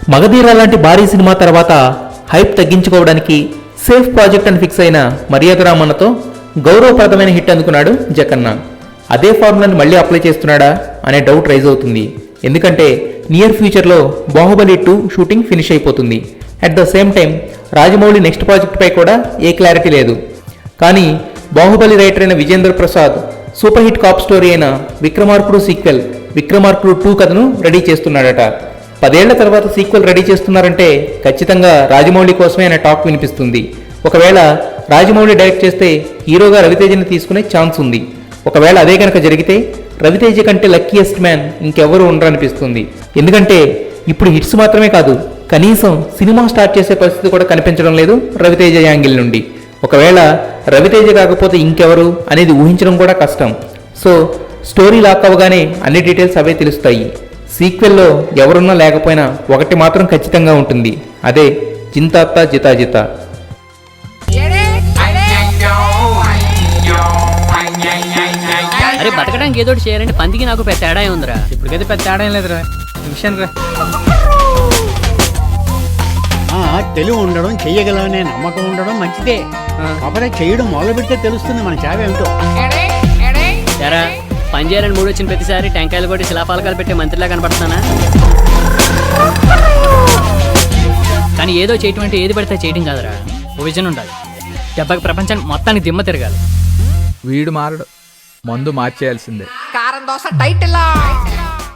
మగధీర లాంటి భారీ సినిమా తర్వాత హైప్ తగ్గించుకోవడానికి సేఫ్ ప్రాజెక్ట్ అని ఫిక్స్ అయిన మర్యాద రామన్నతో గౌరవప్రదమైన హిట్ అందుకున్నాడు జకన్న. అదే ఫార్ములాని మళ్ళీ అప్లై చేస్తున్నాడా అనే డౌట్ రైజ్ అవుతుంది. ఎందుకంటే నియర్ ఫ్యూచర్లో బాహుబలి 2 షూటింగ్ ఫినిష్ అయిపోతుంది. At the same time Rajamouli next ప్రాజెక్ట్పై కూడా ఏ క్లారిటీ లేదు. కానీ బాహుబలి రైటర్ అయిన Vijendra Prasad super hit cop story అయిన విక్రమార్కుడు సీక్వెల్ విక్రమార్కుడు 2 కథను రెడీ చేస్తున్నాడట. 10 ఏళ్ల తర్వాత సీక్వెల్ రెడీ చేస్తున్నారంటే ఖచ్చితంగా రాజమౌళి కోసమే అనే టాక్ వినిపిస్తుంది. ఒకవేళ రాజమౌళి డైరెక్ట్ చేస్తే హీరోగా రవితేజని తీసుకునే ఛాన్స్ ఉంది. ఒకవేళ అదే కనుక జరిగితే రవితేజ కంటే లక్కీయెస్ట్ మ్యాన్ ఇంకెవరు ఉండరనిపిస్తుంది. ఎందుకంటే ఇప్పుడు హిట్స్ మాత్రమే కాదు, కనీసం సినిమా స్టార్ట్ చేసే పరిస్థితి కూడా కనిపించడం లేదు రవితేజ యాంగిల్ నుండి. ఒకవేళ రవితేజ కాకపోతే ఇంకెవరు అనేది ఊహించడం కూడా కష్టం. సో స్టోరీ లాక్ అవ్వగానే అన్ని డీటెయిల్స్ అవే తెలుస్తాయి. సీక్వెల్లో ఎవరున్నా లేకపోయినా ఒకటి మాత్రం ఖచ్చితంగా ఉంటుంది, అదే జింతాత్త జితాజిత. అరే బతకడానికి ఏదో చేయాలంటే పందికి నాకు పెద్ద తేడా ఉందిరా. ఇప్పటికైతే పెద్ద తేడా ఏం లేదురా. విషయం రా, తెలివి ఉండడం, చెయ్యగలనే నమ్మకం ఉండడం మంచిదే. కాకపోతే చేయడం మొదలు పెడితే తెలుస్తుంది మన చావ ఏమిటో. సరే పని చేయాలని మూడు వచ్చిన ప్రతిసారి టెంకాయలు కొట్టి శిలాపాలకాలు పెట్టే మంత్రిలా కనపడుతున్నానా? కానీ ఏదో చేయటం అంటే ఏది పడితే చేయటం కాదురా, ఓ విజన్ ఉండాలి. దెబ్బకి ప్రపంచాన్ని మొత్తానికి దిమ్మ తిరగాలి. వీడు మారడు, మందు మార్చేయాల్సిందే. కారం దోశ టైటిల్